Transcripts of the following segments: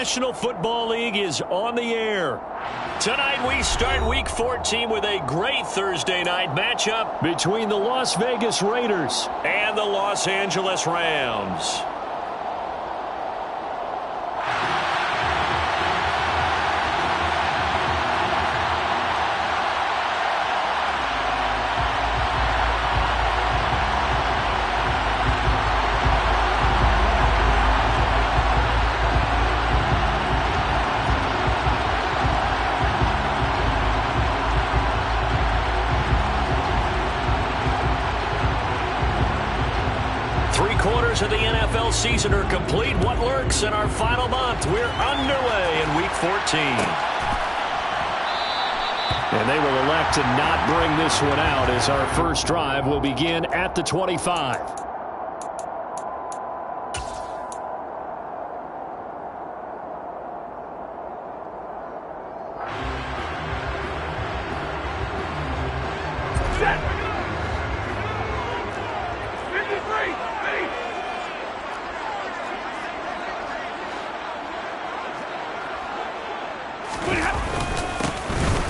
National Football League is on the air. Tonight we start Week 14 with a great Thursday night matchup between the Las Vegas Raiders and the Los Angeles Rams. Of the NFL season are complete. What lurks in our final month? We're underway in Week 14. And they will elect to not bring this one out as our first drive will begin at the 25.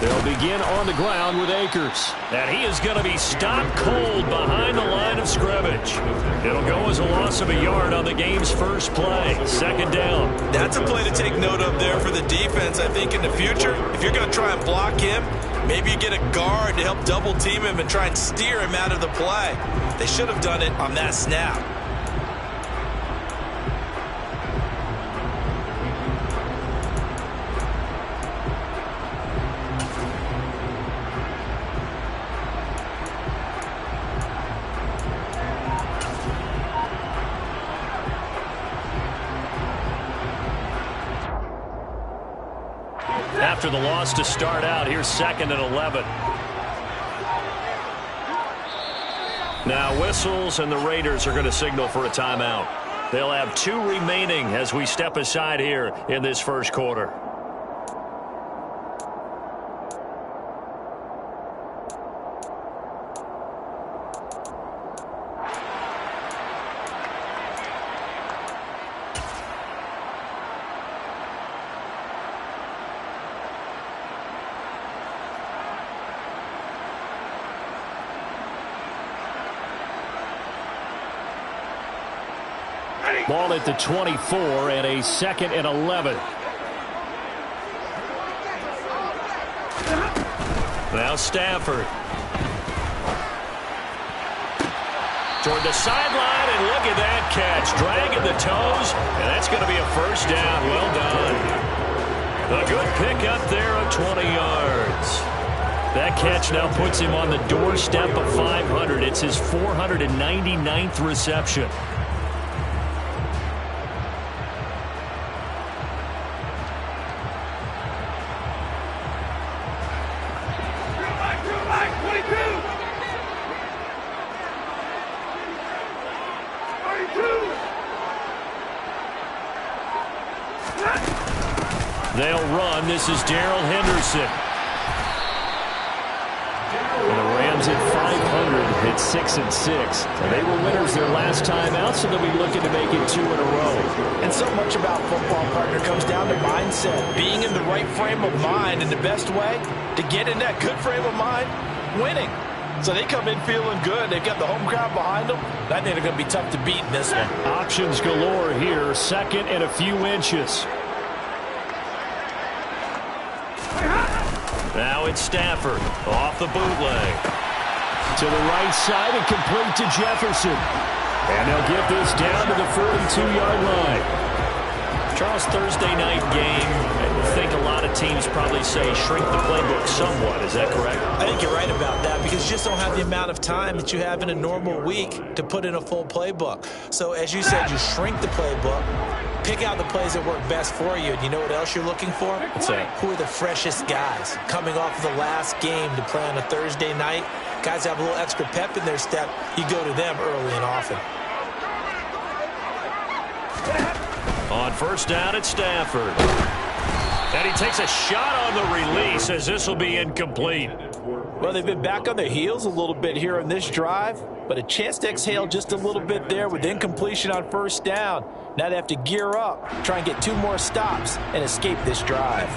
They'll begin on the ground with Akers. And he is going to be stopped cold behind the line of scrimmage. It'll go as a loss of a yard on the game's first play. Second down. That's a play to take note of there for the defense. I think in the future, if you're going to try and block him, maybe you get a guard to help double team him and try and steer him out of the play. They should have done it on that snap. After the loss to start out, here's 2nd and 11. Now whistles, and the Raiders are going to signal for a timeout. They'll have 2 remaining as we step aside here in this first quarter. Ball at the 24 and a 2nd and 11. Now Stafford. Toward the sideline, and look at that catch. Dragging the toes, and that's going to be a first down. Well done. A good pick up there of 20 yards. That catch now puts him on the doorstep of 500. It's his 499th reception. They'll run. This is Darrell Henderson. And the Rams at 500 at 6-6. And they were winners their last time out, so they'll be looking to make it 2 in a row. And so much about football, partner, comes down to mindset. Being in the right frame of mind, and the best way to get in that good frame of mind, winning. So they come in feeling good. They've got the home crowd behind them. I think they're going to be tough to beat in this one. Options galore here. 2nd and a few inches. Now it's Stafford off the bootleg. To the right side and complete to Jefferson. And they'll get this down to the 42-yard line. Charles, Thursday night game, I think a lot of teams probably say shrink the playbook somewhat. Is that correct? I think you're right about that because you just don't have the amount of time that you have in a normal week to put in a full playbook. So as you said, you shrink the playbook, pick out the plays that work best for you. And you know what else you're looking for? What's that? Who are the freshest guys coming off of the last game to play on a Thursday night? Guys have a little extra pep in their step. You go to them early and often. On first down, it's Stafford. And he takes a shot on the release as this will be incomplete. Well, they've been back on their heels a little bit here in this drive, but a chance to exhale just a little bit there with incompletion on first down. Now they have to gear up, try and get 2 more stops, and escape this drive.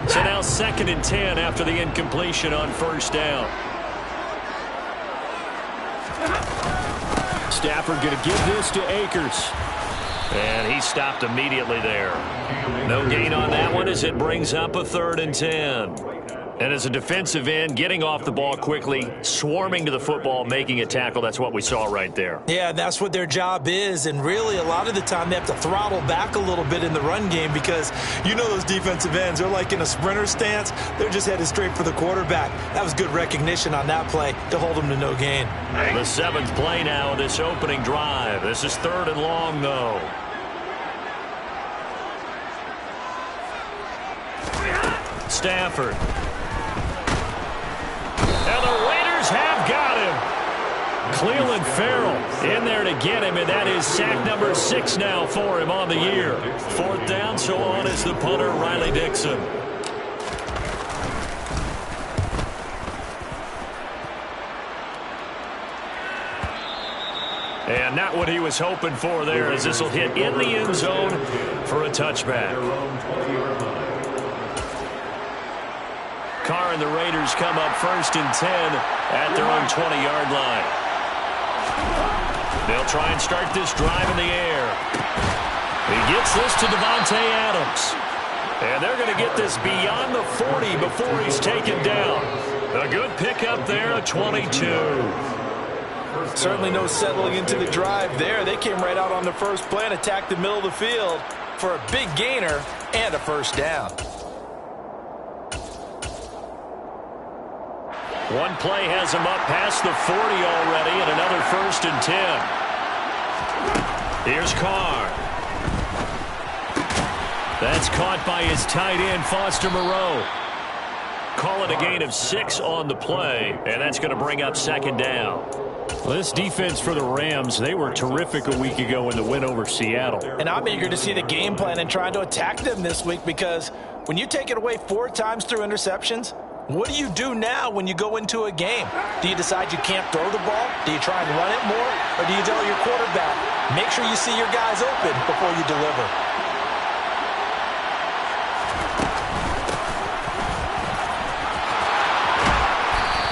So now 2nd and 10 after the incompletion on first down. Stafford going to give this to Akers. And he stopped immediately there. No gain on that one as it brings up a 3rd and 10. And as a defensive end, getting off the ball quickly, swarming to the football, making a tackle, that's what we saw right there. Yeah, that's what their job is. And really, a lot of the time, they have to throttle back a little bit in the run game because you know those defensive ends, they're like in a sprinter stance. They're just headed straight for the quarterback. That was good recognition on that play to hold them to no gain. The 7th play now of this opening drive. This is 3rd and long, though. Stafford. And the Raiders have got him. Clelin Ferrell in there to get him, and that is sack number 6 now for him on the year. 4th down, so on is the punter, Riley Dixon. And not what he was hoping for there, as this will hit in the end zone for a touchback. Carr and the Raiders come up 1st and 10 at their own 20-yard line. They'll try and start this drive in the air. He gets this to Davante Adams. And they're going to get this beyond the 40 before he's taken down. A good pickup there, a 22. Certainly no settling into the drive there. They came right out on the first play and attacked the middle of the field for a big gainer and a 1st down. One play has him up past the 40 already, and another 1st and 10. Here's Carr. That's caught by his tight end, Foster Moreau. Call it a gain of 6 on the play, and that's going to bring up 2nd down. Well, this defense for the Rams, they were terrific a week ago in the win over Seattle. And I'm eager to see the game plan and trying to attack them this week, because when you take it away 4 times through interceptions, what do you do now when you go into a game? Do you decide you can't throw the ball? Do you try and run it more? Or do you tell your quarterback, make sure you see your guys open before you deliver?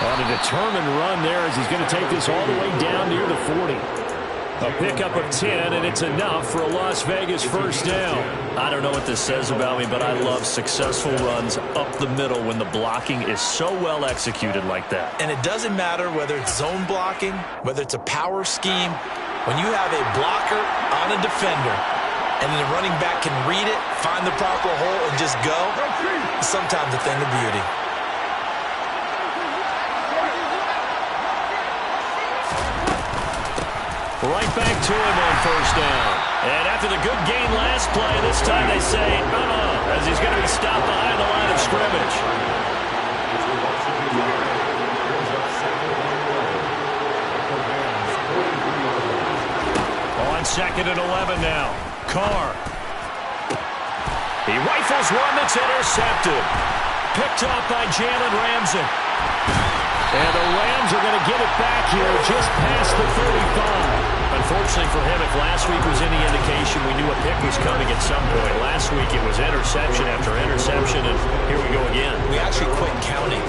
On a determined run there as he's going to take this all the way down near the 40. A pickup of 10, and it's enough for a Las Vegas 1st down. I don't know what this says about me, but I love successful runs up the middle when the blocking is so well executed like that. And it doesn't matter whether it's zone blocking, whether it's a power scheme. When you have a blocker on a defender, and the running back can read it, find the proper hole, and just go, it's sometimes a thing of beauty. Right back to him on 1st down. And after the good gain last play, this time they say, as he's going to be stopped behind the line of scrimmage. On 2nd and 11 now. Carr. He rifles one that's intercepted. Picked up by Jalen Ramsey. And the Rams are going to get it back here just past the 35. Unfortunately for him, if last week was any indication, we knew a pick was coming at some point. Last week it was interception after interception, and here we go again. We actually quit counting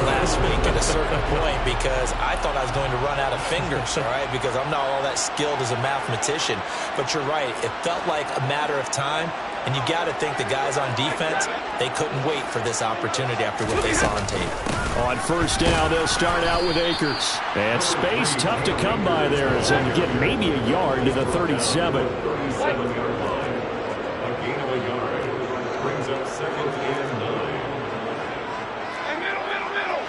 last week at a certain point because I thought I was going to run out of fingers, all right, because I'm not all that skilled as a mathematician. But you're right. It felt like a matter of time, and you got to think the guys on defense, they couldn't wait for this opportunity after what they saw on tape. On 1st down, they'll start out with Akers. And space tough to come by there as they get maybe a yard to the 37. A gain of a yard brings up 2nd and 9. And middle.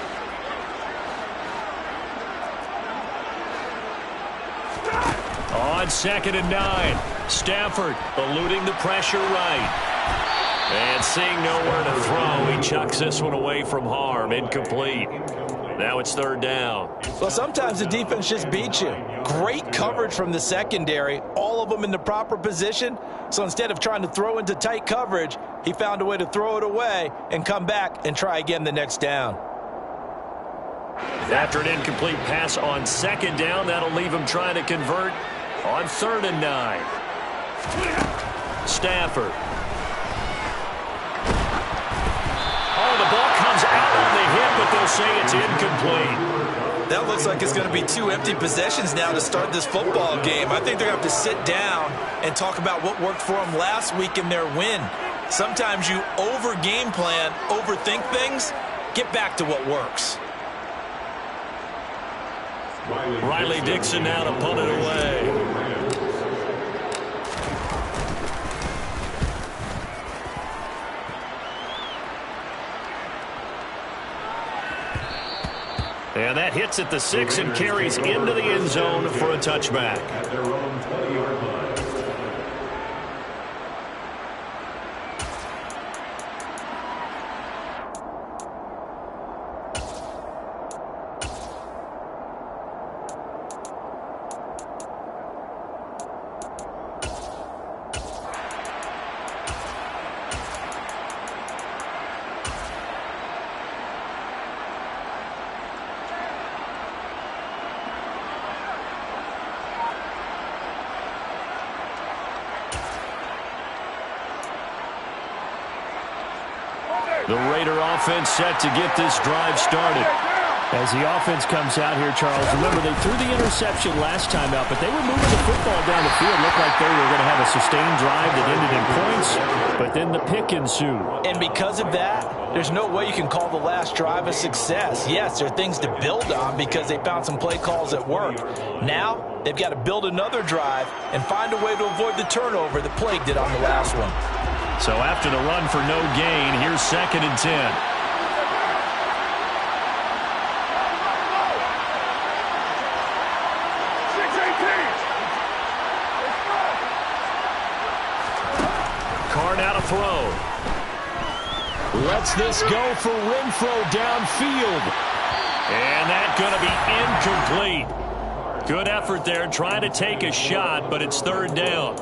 On 2nd and 9, Stafford eluding the pressure right. And seeing nowhere to throw, he chucks this one away from harm. Incomplete. Now it's third down. Well, sometimes the defense just beats you. Great coverage from the secondary, all of them in the proper position. So instead of trying to throw into tight coverage, he found a way to throw it away and come back and try again the next down. After an incomplete pass on second down, that'll leave him trying to convert on 3rd and 9. Stafford. Oh, the ball comes out on the hit, but they'll say it's incomplete. That looks like it's going to be 2 empty possessions now to start this football game. I think they're going to have to sit down and talk about what worked for them last week in their win. Sometimes you over-game plan, overthink things. Get back to what works. Riley Dixon now to punt it away. And that hits at the 6 and carries into the end zone for a touchback. At their own 20-yard line. The Raider offense set to get this drive started. As the offense comes out here, Charles, remember they threw the interception last time out, but they were moving the football down the field. Looked like they were going to have a sustained drive that ended in points, but then the pick ensued. And because of that, there's no way you can call the last drive a success. Yes, there are things to build on because they found some play calls that work. Now, they've got to build another drive and find a way to avoid the turnover that plagued it on the last one. So after the run for no gain, here's 2nd and 10. Carr now to throw. Lets this go for Renfrow downfield. And that's going to be incomplete. Good effort there, trying to take a shot, but it's 3rd down.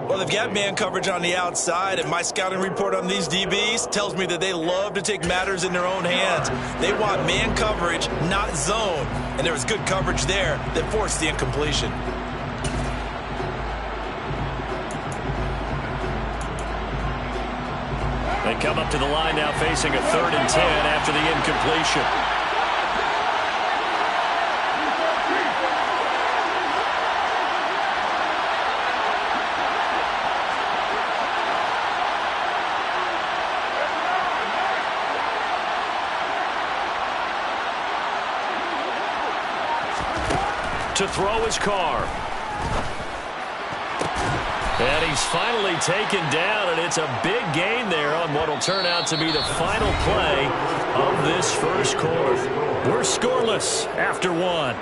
Well, they've got man coverage on the outside, and my scouting report on these DBs tells me that they love to take matters in their own hands. They want man coverage, not zone, and there was good coverage there that forced the incompletion. They come up to the line now facing a 3rd and 10 after the incompletion. To throw his Carr. And he's finally taken down, and it's a big gain there on what will turn out to be the final play of this first quarter. We're scoreless after 1.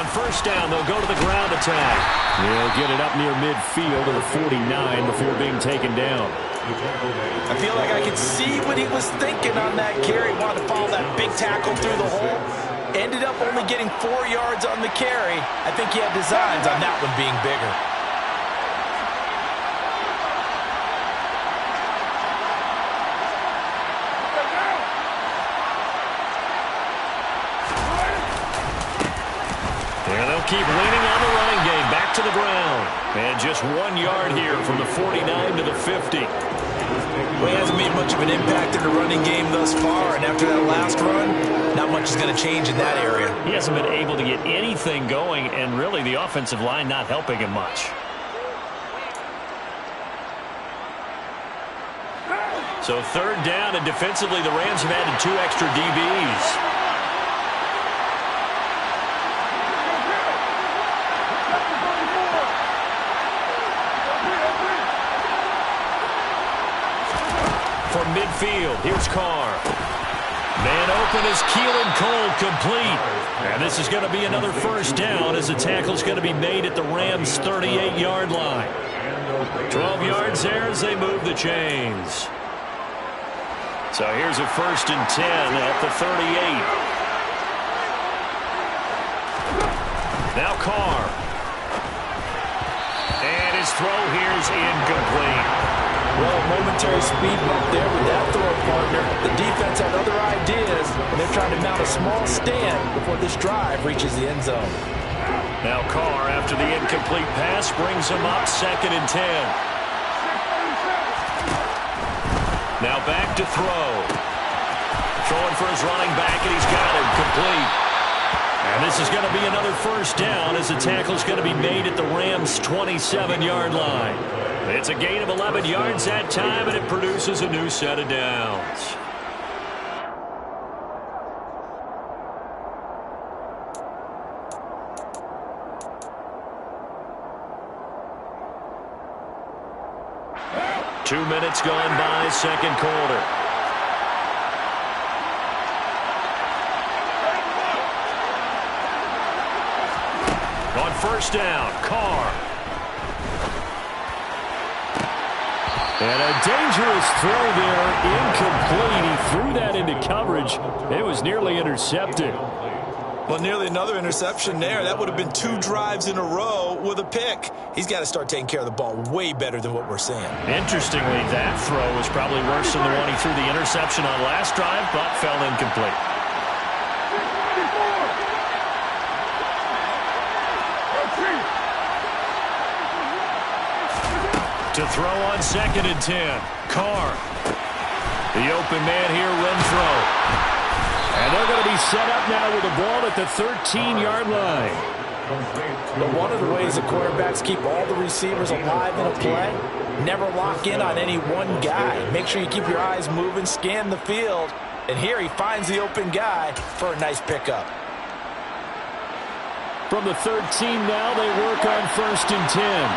First down, they'll go to the ground attack. They'll get it up near midfield to the 49 before being taken down. I feel like I could see what he was thinking on that carry. Wanted to follow that big tackle through the hole. Ended up only getting 4 yards on the carry. I think he had designs on that one being bigger. Keep leaning on the running game. Back to the ground. And just 1 yard here from the 49 to the 50. Well, he hasn't made much of an impact in the running game thus far, and after that last run, not much is going to change in that area. He hasn't been able to get anything going, and really the offensive line not helping him much. So third down, and defensively the Rams have added 2 extra DBs. From midfield, here's Carr. Man open is Keelan Cole, complete. And this is going to be another first down as the tackle's going to be made at the Rams' 38-yard line. 12 yards there as they move the chains. So here's a 1st and 10 at the 38. Now Carr. And his throw here is incomplete. Well, a momentary speed bump there with that throw, partner. The defense had other ideas, and they're trying to mount a small stand before this drive reaches the end zone. Now Carr, after the incomplete pass, brings him up 2nd and 10. Now back to throw. Throwing for his running back, and he's got him complete. And this is going to be another first down as the tackle's going to be made at the Rams' 27-yard line. It's a gain of 11 yards that time, and it produces a new set of downs. Two minutes gone by, second quarter. On first down, Carr. And a dangerous throw there, incomplete. He threw that into coverage. It was nearly intercepted. Well, nearly another interception there. That would have been 2 drives in a row with a pick. He's got to start taking care of the ball way better than what we're seeing. Interestingly, that throw was probably worse than the one he threw the interception on last drive, but fell incomplete. To throw on 2nd and 10. Carr. The open man here, Renfro. And they're going to be set up now with the ball at the 13-yard line. But one of the ways the quarterbacks keep all the receivers alive in a play, never lock in on any one guy. Make sure you keep your eyes moving, scan the field. And here he finds the open guy for a nice pickup. From the 13 now, they work on 1st and 10.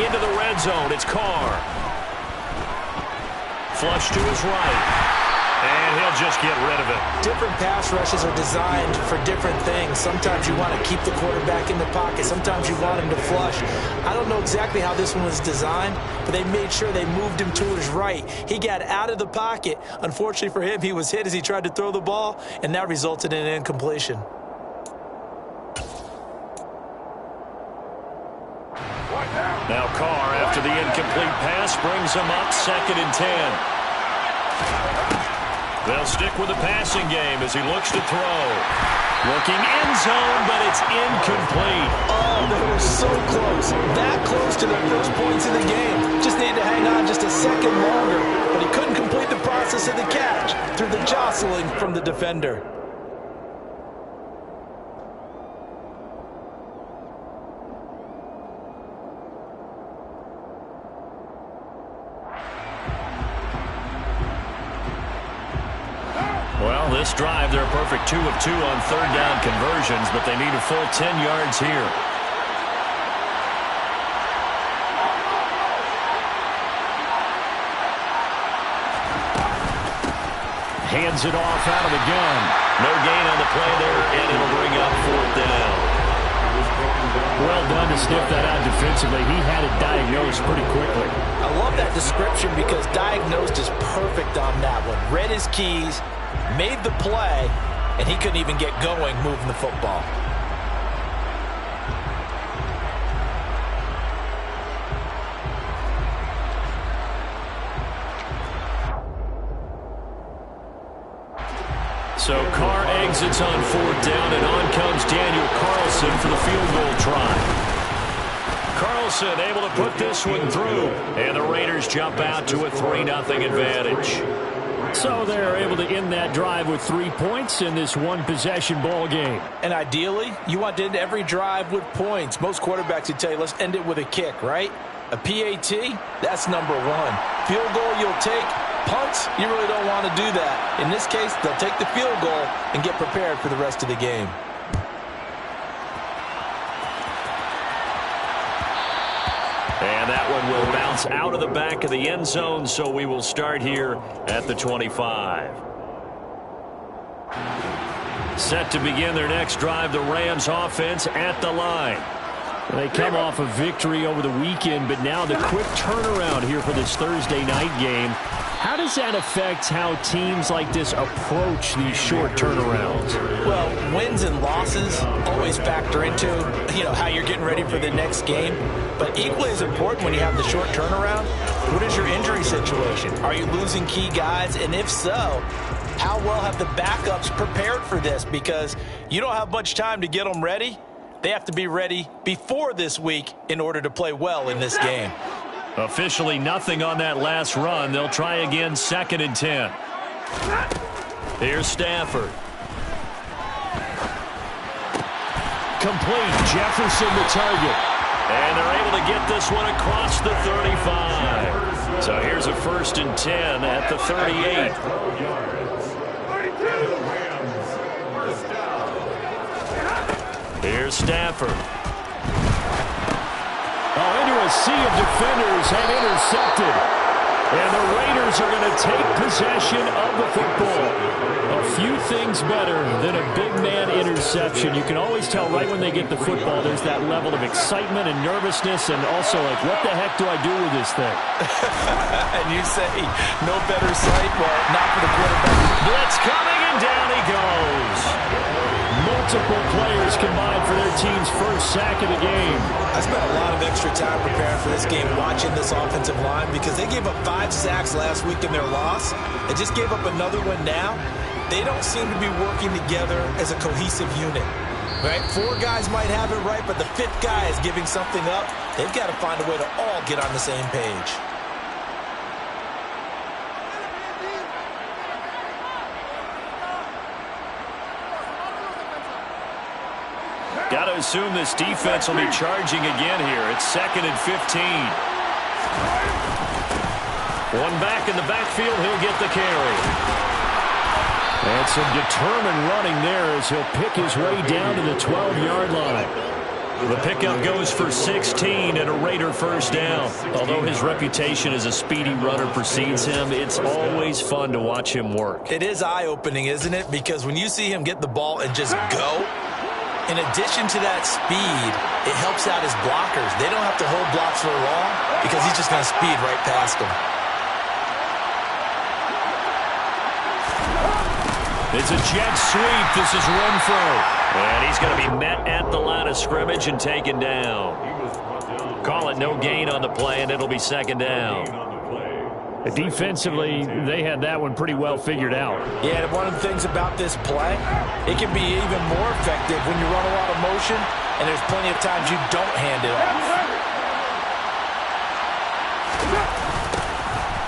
Into the red zone, it's Carr. Flush to his right. And he'll just get rid of it. Different pass rushes are designed for different things. Sometimes you want to keep the quarterback in the pocket. Sometimes you want him to flush. I don't know exactly how this one was designed, but they made sure they moved him to his right. He got out of the pocket. Unfortunately for him, he was hit as he tried to throw the ball, and that resulted in an incompletion. Now Carr, after the incomplete pass, brings him up 2nd and 10. They'll stick with the passing game as he looks to throw. Looking end zone, but it's incomplete. Oh, they were so close. That close to their first points in the game. Just needed to hang on just a second longer, but he couldn't complete the process of the catch through the jostling from the defender. Well, this drive, they're a perfect 2 of 2 on third down conversions, but they need a full 10 yards here. Hands it off out of the gun. No gain on the play there, and it'll bring up 4th down. Well done to sniff that out defensively. He had it diagnosed pretty quickly. I love that description because diagnosed is perfect on that one. Read his keys, made the play, and he couldn't even get going moving the football. So Carr exits on 4th down, and on comes Daniel Carlson for the field goal try. Carlson able to put this one through, and the Raiders jump out to a 3-0 advantage. So they're able to end that drive with 3 points in this one-possession ball game. And ideally, you want to end every drive with points. Most quarterbacks would tell you, let's end it with a kick, right? A PAT, that's number one. Field goal you'll take. Punts, you really don't want to do that. In this case, they'll take the field goal and get prepared for the rest of the game. And that one will bounce out of the back of the end zone, so we will start here at the 25. Set to begin their next drive, the Rams offense at the line. They come off a victory over the weekend, but now the quick turnaround here for this Thursday night game. How does that affect how teams like this approach these short turnarounds? Well, wins and losses always factor into, how you're getting ready for the next game. But equally as important when you have the short turnaround, what is your injury situation? Are you losing key guys? And if so, how well have the backups prepared for this? Because you don't have much time to get them ready. They have to be ready before this week in order to play well in this game. Officially nothing on that last run. They'll try again, 2nd and 10. Here's Stafford. Complete. Jefferson the target. And they're able to get this one across the 35. So here's a 1st and 10 at the 38. Here's Stafford. Into a sea of defenders and intercepted. And the Raiders are going to take possession of the football. A few things better than a big man interception. You can always tell right when they get the football, there's that level of excitement and nervousness, and also like, what the heck do I do with this thing? And you say, no better sight? Well, not for the quarterback. Blitz coming, and down he goes. Multiple players combined for their team's first sack of the game. I spent a lot of extra time preparing for this game watching this offensive line because they gave up 5 sacks last week in their loss. They just gave up another one now. They don't seem to be working together as a cohesive unit. Right? 4 guys might have it right, but the 5th guy is giving something up. They've got to find a way to all get on the same page. Got to assume this defense will be charging again here. It's 2nd and 15. One back in the backfield. He'll get the carry. And some determined running there as he'll pick his way down to the 12-yard line. The pickup goes for 16 and a Raider first down. Although his reputation as a speedy runner precedes him, it's always fun to watch him work. It is eye-opening, isn't it? Because when you see him get the ball and just go, in addition to that speed, it helps out his blockers. They don't have to hold blocks for long because he's just going to speed right past them. It's a jet sweep. This is Renfro. And he's going to be met at the line of scrimmage and taken down. Call it no gain on the play, and it'll be 2nd down. Defensively, they had that one pretty well figured out. Yeah, and one of the things about this play, it can be even more effective when you run a lot of motion, and there's plenty of times you don't hand it off.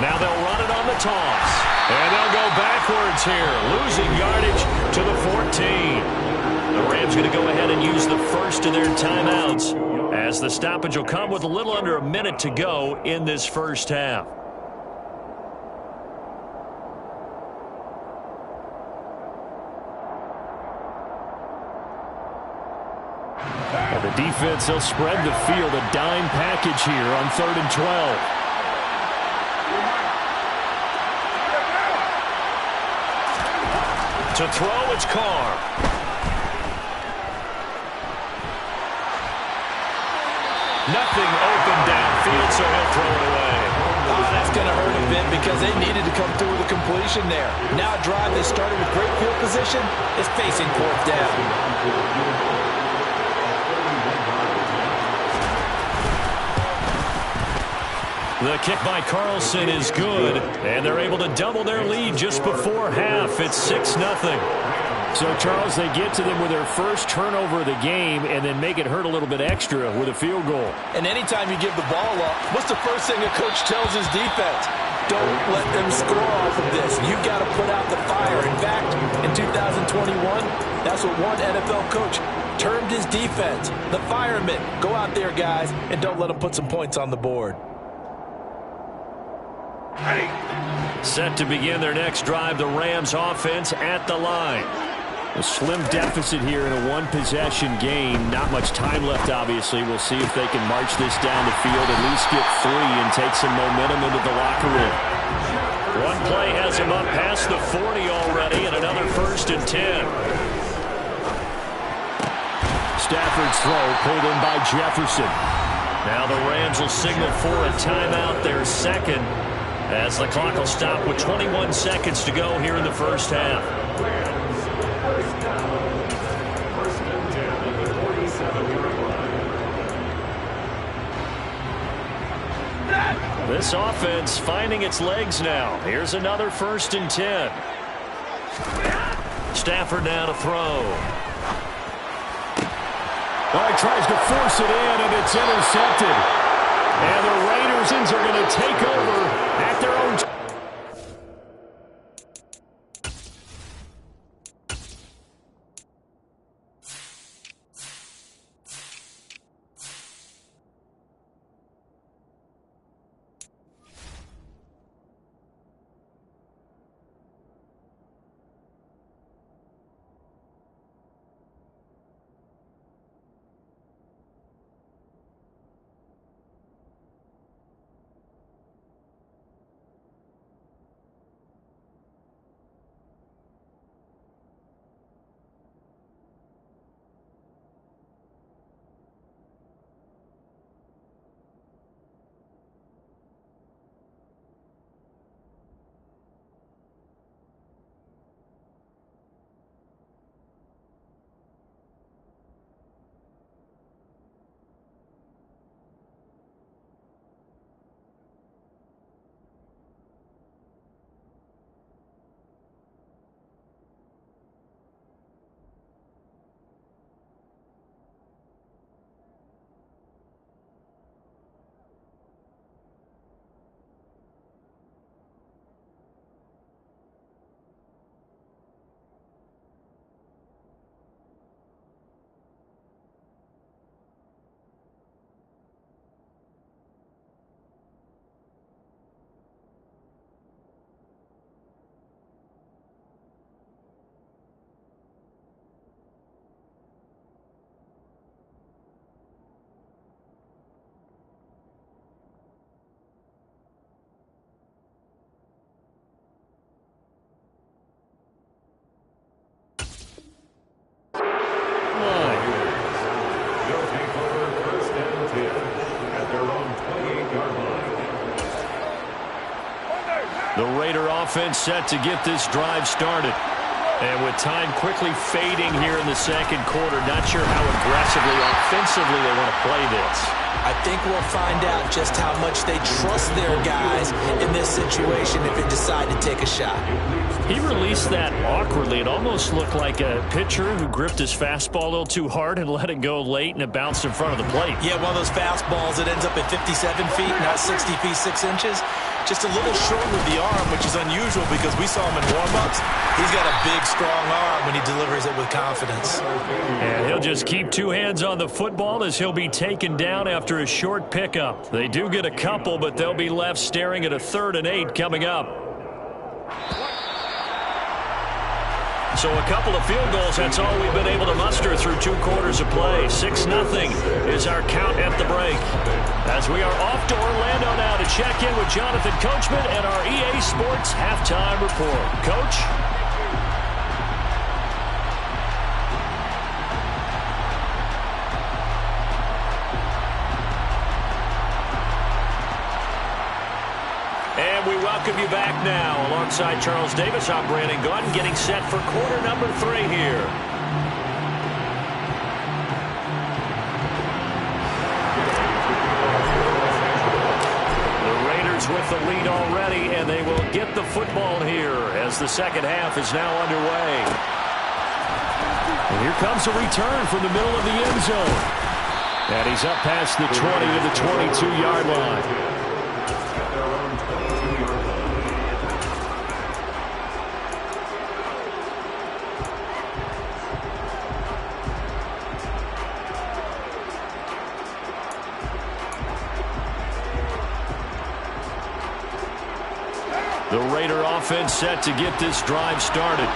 Now they'll run it on the toss. And they'll go backwards here, losing yardage to the 14. The Rams going to go ahead and use the first of their timeouts, as the stoppage will come with a little under a minute to go in this first half. The defense, they'll spread the field, a dime package here on 3rd and 12. To throw, it's Carr. Nothing open downfield, so he'll throw it away. Oh, that's going to hurt a bit because they needed to come through with a completion there. Now a drive they started with great field position is facing 4th down. The kick by Carlson is good, and they're able to double their lead just before half. It's 6-0. So, Charles, they get to them with their first turnover of the game and then make it hurt a little bit extra with a field goal. And anytime you give the ball up, what's the first thing a coach tells his defense? Don't let them score off of this. You've got to put out the fire. In fact, in 2021, that's what one NFL coach termed his defense the firemen. Go out there, guys, and don't let them put some points on the board. Set to begin their next drive, the Rams offense at the line. A slim deficit here in a one-possession game. Not much time left, obviously. We'll see if they can march this down the field, at least get 3 and take some momentum into the locker room. One play has him up past the 40 already, and another 1st and 10. Stafford's throw pulled in by Jefferson. Now the Rams will signal for a timeout, their second, as the clock will stop with 21 seconds to go here in the first half. First down. First and 10 at the 47-yard line. This offense finding its legs now. Here's another 1st and 10. Stafford now to throw. Well, he tries to force it in, and it's intercepted. And the Raiders are going to take over at their own time. The Raider offense set to get this drive started. And with time quickly fading here in the second quarter, not sure how aggressively, offensively they want to play this. I think we'll find out just how much they trust their guys in this situation if they decide to take a shot. He released that awkwardly. It almost looked like a pitcher who gripped his fastball a little too hard and let it go late, and it bounced in front of the plate. Yeah, one of those fastballs that ends up at 57 feet, not 60 feet 6 inches. Just a little short with the arm, which is unusual because we saw him in warm-ups. He's got a big, strong arm when he delivers it with confidence. And he'll just keep 2 hands on the football as he'll be taken down after a short pickup. They do get a couple, but they'll be left staring at a 3rd and 8 coming up. So a couple of field goals, that's all we've been able to muster through 2 quarters of play. 6-0 is our count at the break. As we are off to Orlando now to check in with Jonathan Coachman and our EA Sports Halftime Report. Coach? And we welcome you back now. Alongside Charles Davis, I'm Brandon Gaudin, getting set for quarter number 3 here. The Raiders with the lead already, and they will get the football here as the second half is now underway. And here comes a return from the middle of the end zone. And he's up past the 20 to the 22-yard line. The Raider offense set to get this drive started.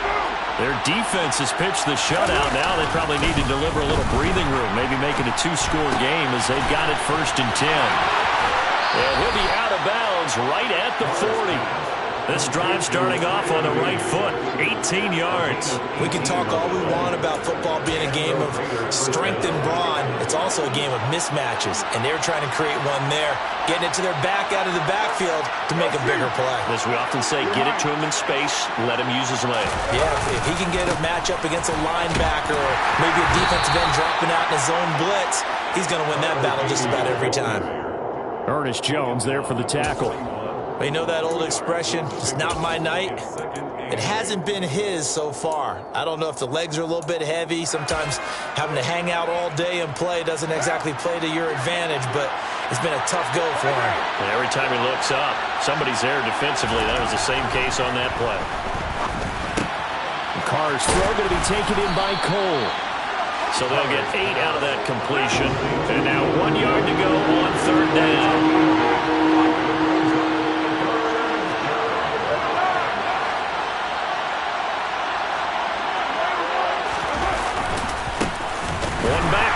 Their defense has pitched the shutout. Now they probably need to deliver a little breathing room, maybe make it a 2-score game as they've got it 1st and 10. And he'll be out of bounds right at the 40. This drive starting off on the right foot, 18 yards. We can talk all we want about football being a game of strength and brawn. It's also a game of mismatches, and they're trying to create one there, getting it to their back out of the backfield to make a bigger play. As we often say, get it to him in space, let him use his leg. Yeah, if he can get a matchup against a linebacker or maybe a defensive end dropping out in a zone blitz, he's going to win that battle just about every time. Ernest Jones there for the tackle. You know that old expression, it's not my night? It hasn't been his so far. I don't know if the legs are a little bit heavy. Sometimes having to hang out all day and play doesn't exactly play to your advantage, but it's been a tough go for him. And every time he looks up, somebody's there defensively. That was the same case on that play. Carr's throw going to be taken in by Cole. So they'll get 8 out of that completion. And now 1 yard to go on 3rd down.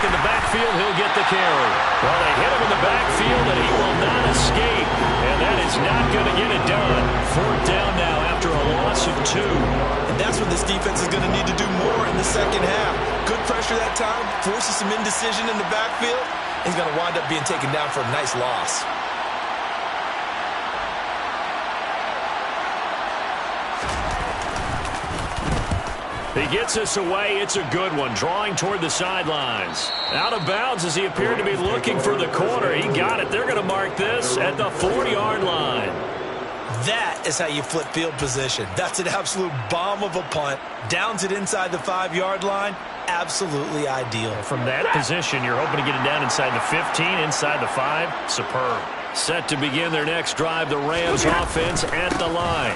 In the backfield, he'll get the carry. Well, they hit him in the backfield, and he will not escape. And that is not going to get it done. 4th down now after a loss of 2. And that's what this defense is going to need to do more in the second half. Good pressure that time, forces some indecision in the backfield. He's going to wind up being taken down for a nice loss. He gets us away. It's a good one. Drawing toward the sidelines. Out of bounds as he appeared to be looking for the corner. He got it. They're going to mark this at the 40-yard line. That is how you flip field position. That's an absolute bomb of a punt. Downs it inside the 5-yard line. Absolutely ideal. From that position, you're hoping to get it down inside the 15, inside the 5. Superb. Set to begin their next drive, the Rams offense at the line.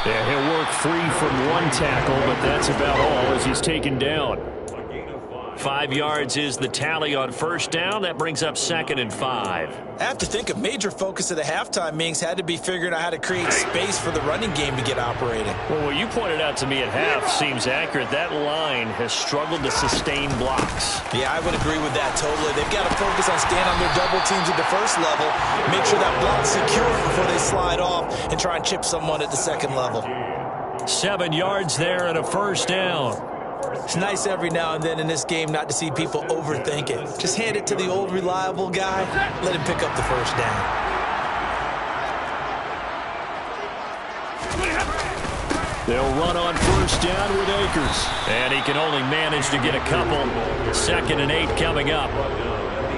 Yeah, he'll work free from 1 tackle, but that's about all as he's taken down. 5 yards is the tally on 1st down. That brings up 2nd and 5. I have to think a major focus of the halftime meetings had to be figuring out how to create space for the running game to get operating. Well, what you pointed out to me at half seems accurate. That line has struggled to sustain blocks. Yeah, I would agree with that totally. They've got to focus on staying on their double teams at the 1st level, make sure that block's secure before they slide off, and try and chip someone at the 2nd level. 7 yards there and a 1st down. It's nice every now and then in this game not to see people overthink it. Just hand it to the old reliable guy, let him pick up the 1st down. They'll run on 1st down with Akers. And he can only manage to get a couple. 2nd and 8 coming up.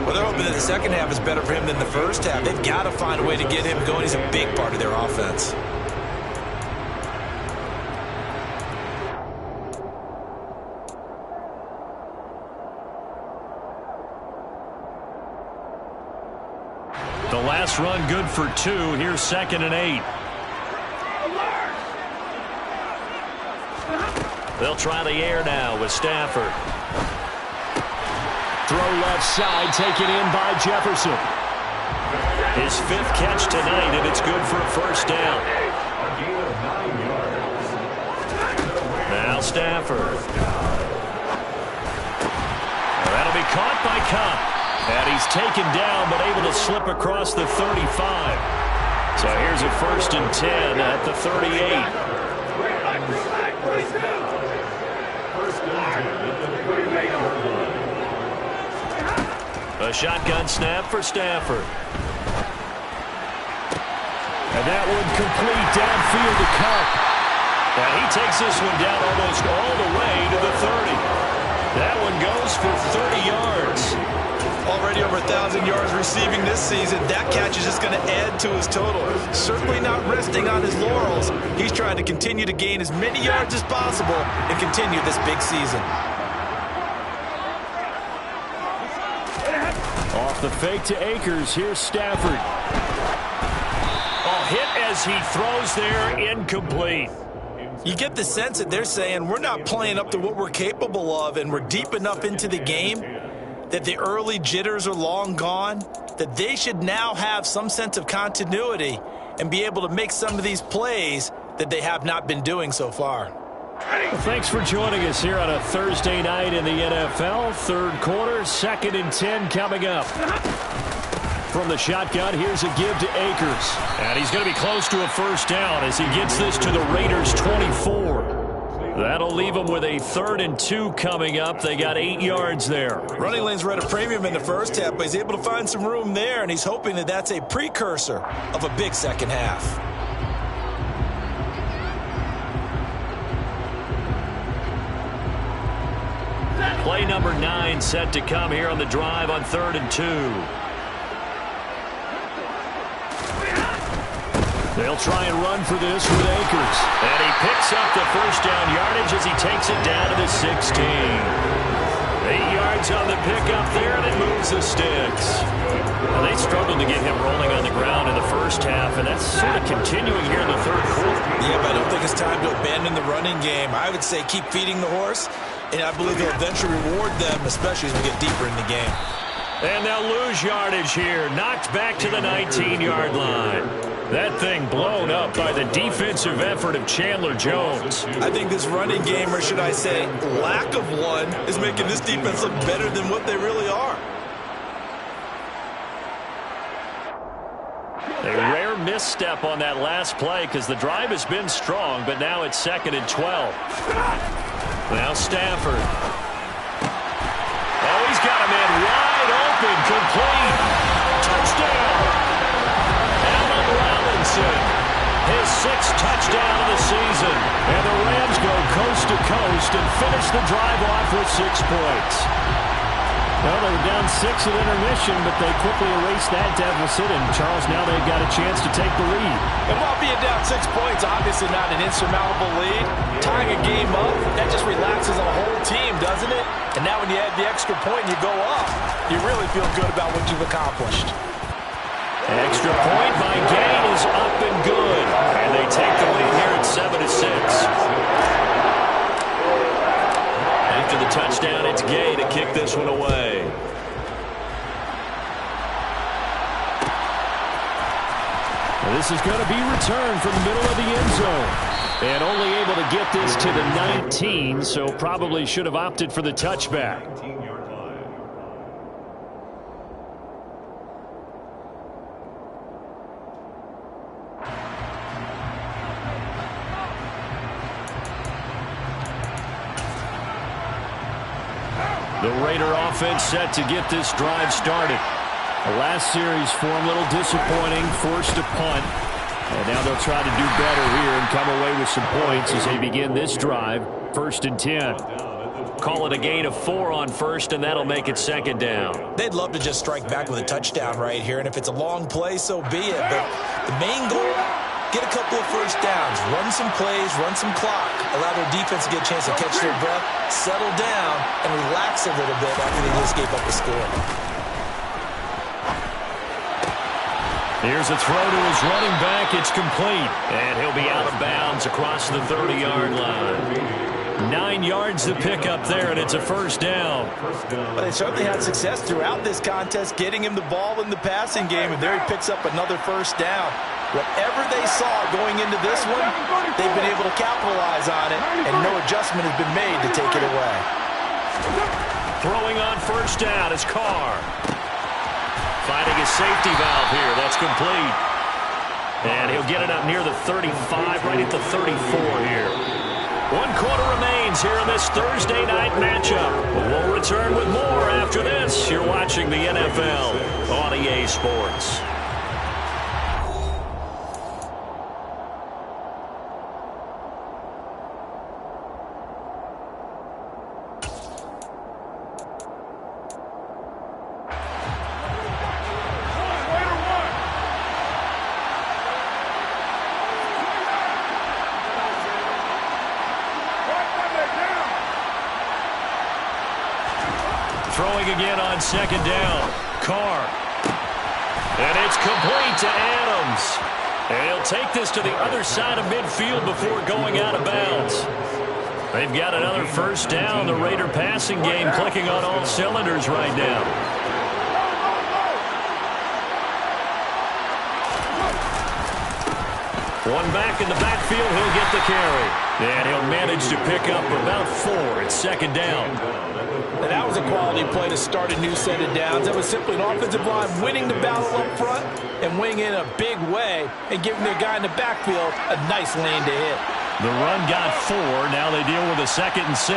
Well, they're hoping that the second half is better for him than the first half. They've got to find a way to get him going. He's a big part of their offense. The last run good for 2. Here's 2nd and 8. They'll try the air now with Stafford. Throw left side, taken in by Jefferson. His 5th catch tonight, and it's good for a 1st down. Now Stafford. That'll be caught by Kupp. And he's taken down, but able to slip across the 35. So here's a 1st and 10 at the 38. A shotgun snap for Stafford. And that one complete downfield to Kupp. And he takes this one down almost all the way to the 30. That one goes for 30 yards. Already over 1,000 yards receiving this season. That catch is just going to add to his total. Certainly not resting on his laurels. He's trying to continue to gain as many yards as possible and continue this big season. Off the fake to Akers. Here's Stafford. A hit as he throws there, incomplete. You get the sense that they're saying we're not playing up to what we're capable of, and we're deep enough into the game that the early jitters are long gone, that they should now have some sense of continuity and be able to make some of these plays that they have not been doing so far. Well, thanks for joining us here on a Thursday night in the NFL. Third quarter, 2nd and 10 coming up. From the shotgun, here's a give to Akers. And he's going to be close to a first down as he gets this to the Raiders' 24. That'll leave them with a 3rd and 2 coming up. They got 8 yards there. Running lanes were at a premium in the first half, but he's able to find some room there, and he's hoping that that's a precursor of a big second half. Play number 9 set to come here on the drive on 3rd and 2. They'll try and run for this with Akers. And he picks up the first down yardage as he takes it down to the 16. 8 yards on the pickup there, and it moves the sticks. Well, they struggled to get him rolling on the ground in the first half, and that's sort of continuing here in the third quarter. Yeah, but I don't think it's time to abandon the running game. I would say keep feeding the horse, and I believe they'll eventually reward them, especially as we get deeper in the game. And they'll lose yardage here. Knocked back to the 19-yard line. That thing blown up by the defensive effort of Chandler Jones. I think this running game, or should I say lack of one, is making this defense look better than what they really are. A rare misstep on that last play because the drive has been strong, but now it's 2nd and 12. Now Stafford. Oh, he's got a man wide open, complete. Touchdown. Allen Robinson, his 6th touchdown of the season. And the Rams go coast to coast and finish the drive off with 6 points. Well, they were down 6 at intermission, but they quickly erased that deficit, and Charles, now they've got a chance to take the lead. And while being down 6 points, obviously not an insurmountable lead, tying a game up, that just relaxes a whole team, doesn't it? And now when you add the extra point and you go up, you really feel good about what you've accomplished. An extra point by Gain is up and good. And they take the lead here at 7-6. After the touchdown, it's Gay to kick this one away. Well, this is going to be returned from the middle of the end zone. And only able to get this to the 19, so probably should have opted for the touchback. 19-yard line. The Raider offense set to get this drive started. The last series for them, a little disappointing, forced a punt. And now they'll try to do better here and come away with some points as they begin this drive, 1st and 10. Call it a gain of 4 on 1st, and that'll make it 2nd down. They'd love to just strike back with a touchdown right here, and if it's a long play, so be it. But the main goal, get a couple of first downs, run some plays, run some clock, allow their defense to get a chance to catch their breath, settle down, and relax a little bit after they just gave up a score. Here's a throw to his running back. It's complete. And he'll be out of bounds across the 30-yard line. 9 yards to pick up there, and it's a first down. But they certainly had success throughout this contest, getting him the ball in the passing game, and there he picks up another first down. Whatever they saw going into this one, they've been able to capitalize on it, and no adjustment has been made to take it away. Throwing on first down is Carr. Finding a safety valve here. That's complete. And he'll get it up near the 35, right at the 34 here. 1 quarter remains here in this Thursday night matchup. We'll return with more after this. You're watching the NFL on EA Sports. Throwing again on 2nd down. Carr. And it's complete to Adams. And he'll take this to the other side of midfield before going out of bounds. They've got another first down. The Raider passing game clicking on all cylinders right now. One back in the backfield, he'll get the carry. And he'll manage to pick up about 4. It's second down. And that was a quality play to start a new set of downs. That was simply an offensive line winning the battle up front and winning in a big way and giving their guy in the backfield a nice lane to hit. The run got 4. Now they deal with a 2nd and 6. 6-18.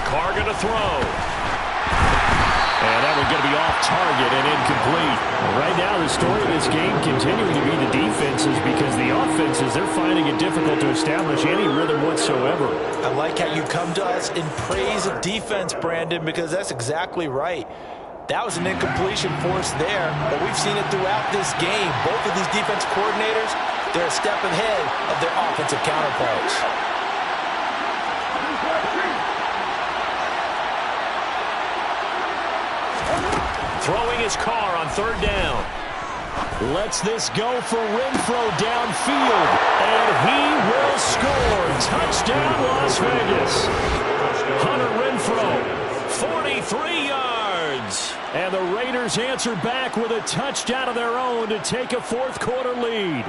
Carr going to throw. And that one's going to be off target and incomplete. Right now, the story of this game continuing to be the defenses, because the offenses, they're finding it difficult to establish any rhythm whatsoever. I like how you come to us in praise of defense, Brandon, because that's exactly right. That was an incompletion force there, but we've seen it throughout this game. Both of these defense coordinators, they're a step ahead of their offensive counterparts. Throwing his Carr on 3rd down. Lets this go for Renfrow downfield, and he will score. Touchdown, Las Vegas. Hunter Renfrow, 43 yards. And the Raiders answer back with a touchdown of their own to take a 4th quarter lead.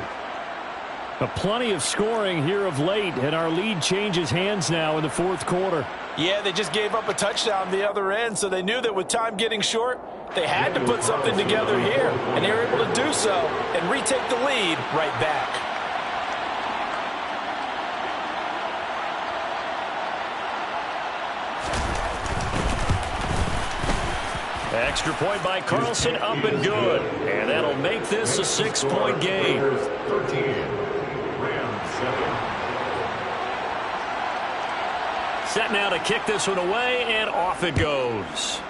Plenty of scoring here of late, and our lead changes hands now in the 4th quarter. Yeah, they just gave up a touchdown the other end, so they knew that with time getting short, they had to put something together here, and they were able to do so and retake the lead right back. Extra point by Carlson, up and good. And that'll make this a 6-point game. 13. Rams 7. Set now to kick this one away, and off it goes.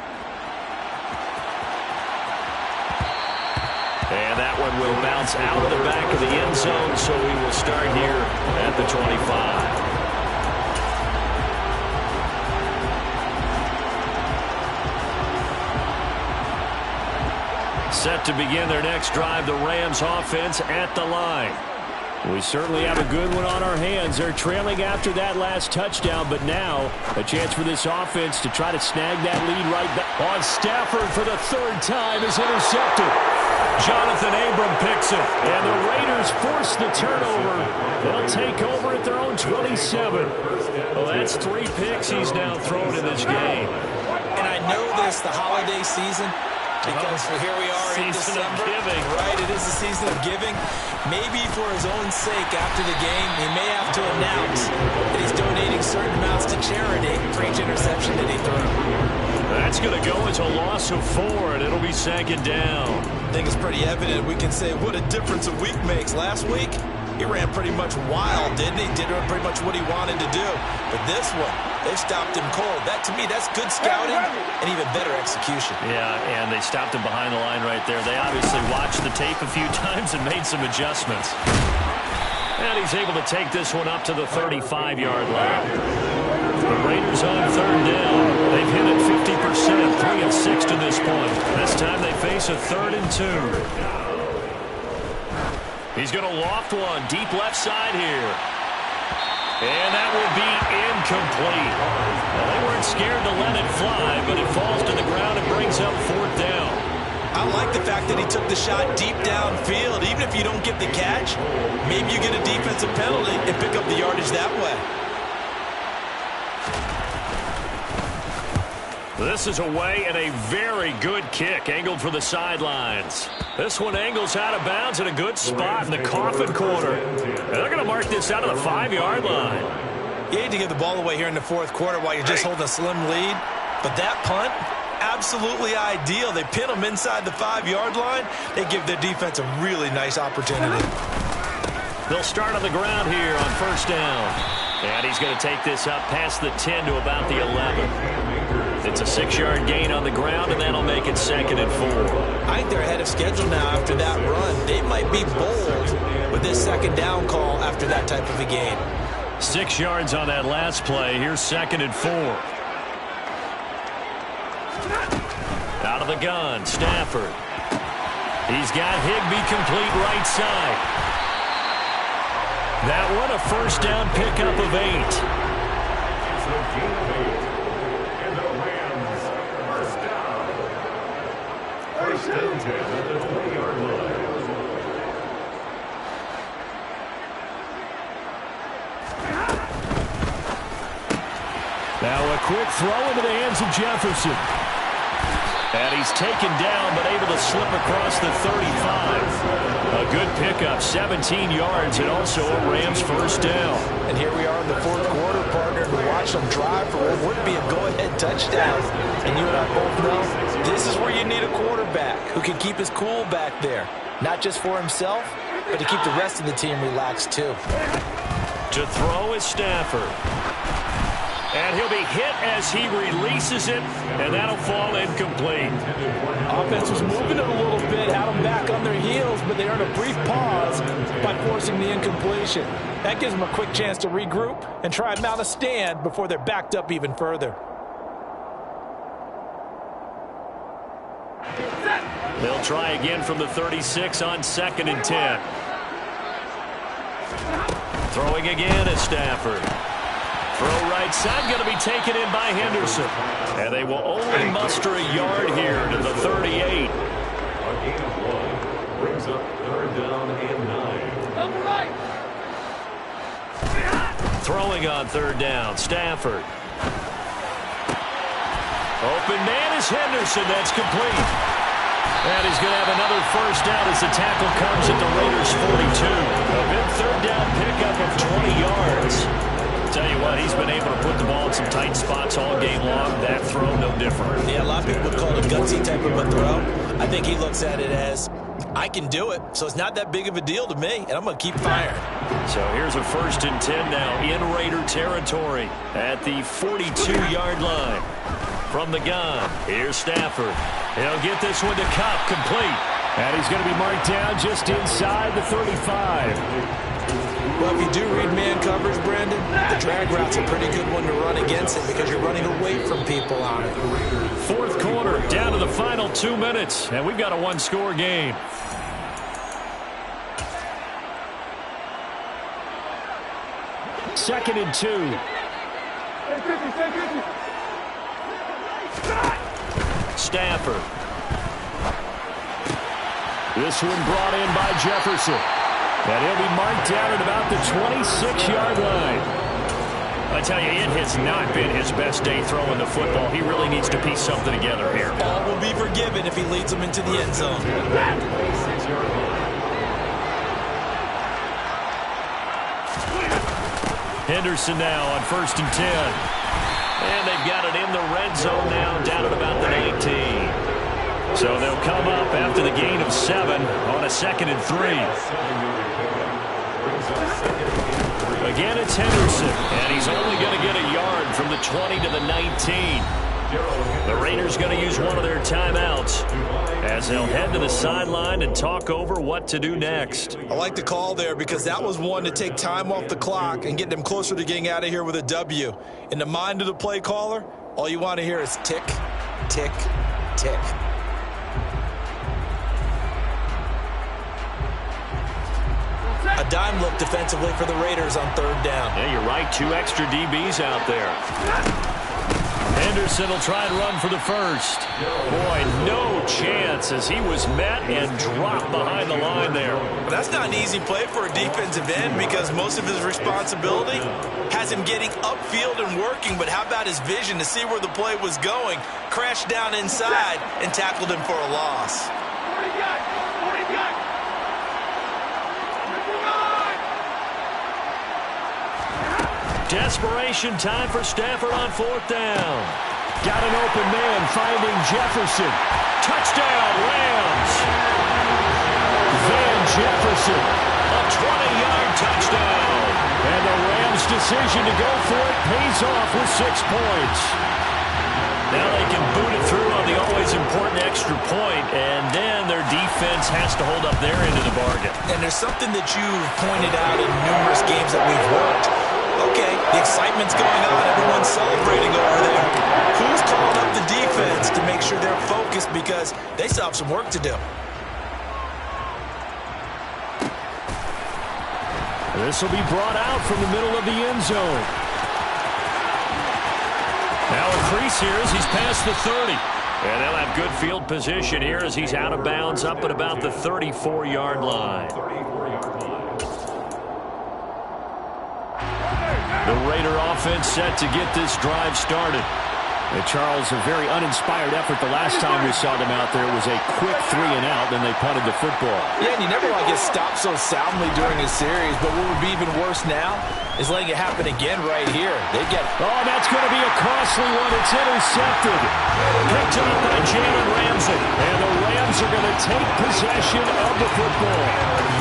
And that one will bounce out of the back of the end zone, so we will start here at the 25. Set to begin their next drive, the Rams offense at the line. We certainly have a good one on our hands. They're trailing after that last touchdown, but now a chance for this offense to try to snag that lead right back. On Stafford for the 3rd time is intercepted. Jonathan Abram picks it. And the Raiders force the turnover. They'll take over at their own 27. Well, that's 3 picks he's now thrown in this game. And I know this, the holiday season, because here we are in Season of December. giving. Right, it is the season of giving. Maybe for his own sake after the game, he may have to announce that he's donating certain amounts to charity for each interception that he threw. That's going to go as a loss of 4, and it'll be 2nd down. I think it's pretty evident. We can say what a difference a week makes. Last week, he ran pretty much wild, didn't he? Did pretty much what he wanted to do. But this one, they stopped him cold. That, to me, that's good scouting and even better execution. Yeah, and they stopped him behind the line right there. They obviously watched the tape a few times and made some adjustments. And he's able to take this one up to the 35-yard line. The Raiders on 3rd down. They've hit it 50%, 3 of 6 to this point. This time they face a 3rd and 2. He's going to loft one, deep left side here. And that will be incomplete. Well, they weren't scared to let it fly, but it falls to the ground and brings up 4th down. I like the fact that he took the shot deep downfield. Even if you don't get the catch, maybe you get a defensive penalty and pick up the yardage that way. This is away and a very good kick angled for the sidelines. This one angles out of bounds in a good spot in the coffin corner. And they're going to mark this out of the 5-yard line. You hate to give the ball away here in the 4th quarter while you're just holding a slim lead. But that punt, absolutely ideal. They pin them inside the 5-yard line. They give their defense a really nice opportunity. They'll start on the ground here on 1st down. And he's going to take this up past the 10 to about the 11. It's a 6-yard gain on the ground, and that'll make it 2nd and 4. I think they're ahead of schedule now after that run. They might be bold with this 2nd down call after that type of a gain. 6 yards on that last play. Here's 2nd and 4. Out of the gun, Stafford. He's got Higbee complete right side. That one a 1st down pickup of 8. It's a gain of 8. And the Rams Now a quick throw into the hands of Jefferson. And he's taken down, but able to slip across the 35. A good pickup, 17 yards, and also a Rams first down. And here we are in the fourth quarter, partner, to watch them drive for what would be a go-ahead touchdown. And you and I both know this is where you need a quarterback who can keep his cool back there. Not just for himself, but to keep the rest of the team relaxed too. To throw is Stafford. And he'll be hit as he releases it, and that'll fall incomplete. Offense was moving it a little bit, had them back on their heels, but they earned a brief pause by forcing the incompletion. That gives them a quick chance to regroup and try and mount a stand before they're backed up even further. They'll try again from the 36 on 2nd and 10. Throwing again is Stafford. Throw right side, going to be taken in by Henderson. And they will only muster a yard here to the 38. A gain of 1 brings up 3rd down and 9. Throwing on 3rd down, Stafford. Open man is Henderson. That's complete. And he's going to have another first down as the tackle comes at the Raiders' 42. A big 3rd down pickup of 20 yards. Tell you what, he's been able to put the ball in some tight spots all game long. That throw, no different. Yeah, a lot of people would call it a gutsy type of a throw. I think he looks at it as, I can do it, so it's not that big of a deal to me, and I'm going to keep firing. So here's a 1st and 10 now in Raider territory at the 42-yard line. From the gun, here's Stafford. He'll get this one to Kupp, complete. And he's going to be marked down just inside the 35. Well, if you do read man coverage, Brandon, the drag route's a pretty good one to run against it because you're running away from people on it. 4th quarter, down to the final 2 minutes, and we've got a 1-score game. Second and 2. Stafford. This one brought in by Jefferson. And he'll be marked down at about the 26-yard line. I tell you, it has not been his best day throwing the football. He really needs to piece something together here. All will be forgiven if he leads them into the end zone. Henderson now on 1st and 10. And they've got it in the red zone now, down at about the 19. So they'll come up after the gain of 7 on a 2nd and 3. Again, it's Henderson, and he's only going to get a yard from the 20 to the 19. The Raiders going to use one of their timeouts as they'll head to the sideline and talk over what to do next. I like the call there because that was one to take time off the clock and get them closer to getting out of here with a W. In the mind of the play caller, all you want to hear is tick, tick, tick. A dime look defensively for the Raiders on 3rd down. Yeah, you're right. 2 extra DBs out there. Henderson will try and run for the first. Boy, no chance as he was met and dropped behind the line there. But that's not an easy play for a defensive end because most of his responsibility has him getting upfield and working. But how about his vision to see where the play was going? Crashed down inside and tackled him for a loss. Desperation time for Stafford on 4th down. Got an open man finding Jefferson. Touchdown, Rams. Van Jefferson. A 20-yard touchdown. And the Rams' decision to go for it pays off with 6 points. Now they can boot it through on the always important extra point, and then their defense has to hold up their end of the bargain. And there's something that you've pointed out in numerous games that we've worked. Okay, the excitement's going on. Everyone's celebrating over there. Who's calling up the defense to make sure they're focused because they still have some work to do? This will be brought out from the middle of the end zone. Now a crease here as he's past the 30. And they'll have good field position here as he's out of bounds up at about the 34-yard line. The Raider offense set to get this drive started. Charles, a very uninspired effort the last time we saw them out there. It was a quick 3 and out, then they punted the football. Yeah, and you never want to get stopped so soundly during a series, but what would be even worse now is letting it happen again right here. They get... Oh, that's going to be a costly one. It's intercepted. Picked up by Jalen Ramsey. And the Rams are going to take possession of the football.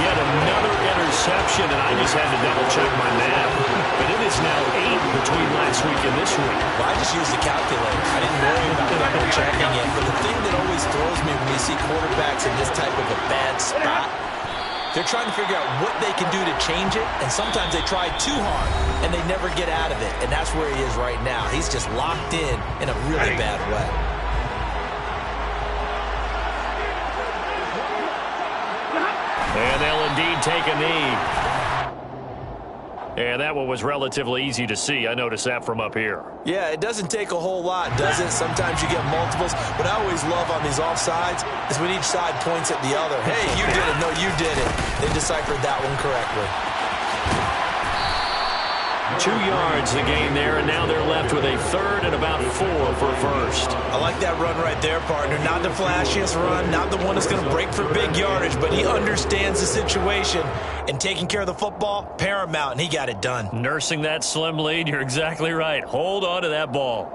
Yet another interception, and I just had to double-check my math. But it is now 8 between last week and this week. Well, I just used the calculator. I didn't worry about double-checking it. But the thing that always throws me when you see quarterbacks in this type of a bad spot, they're trying to figure out what they can do to change it, and sometimes they try too hard, and they never get out of it, and that's where he is right now. He's just locked in a really bad way. And they'll indeed take a knee. And that one was relatively easy to see. I noticed that from up here. Yeah, it doesn't take a whole lot, does it? Sometimes you get multiples. What I always love on these offsides is when each side points at the other. Hey, you did it. No, you did it. They deciphered that one correctly. 2 yards the gain there, and now they're left with a third and about 4 for first. I like that run right there, partner. Not the flashiest run, not the one that's going to break for big yardage, but he understands the situation, and taking care of the football, paramount, and he got it done. Nursing that slim lead, you're exactly right. Hold on to that ball.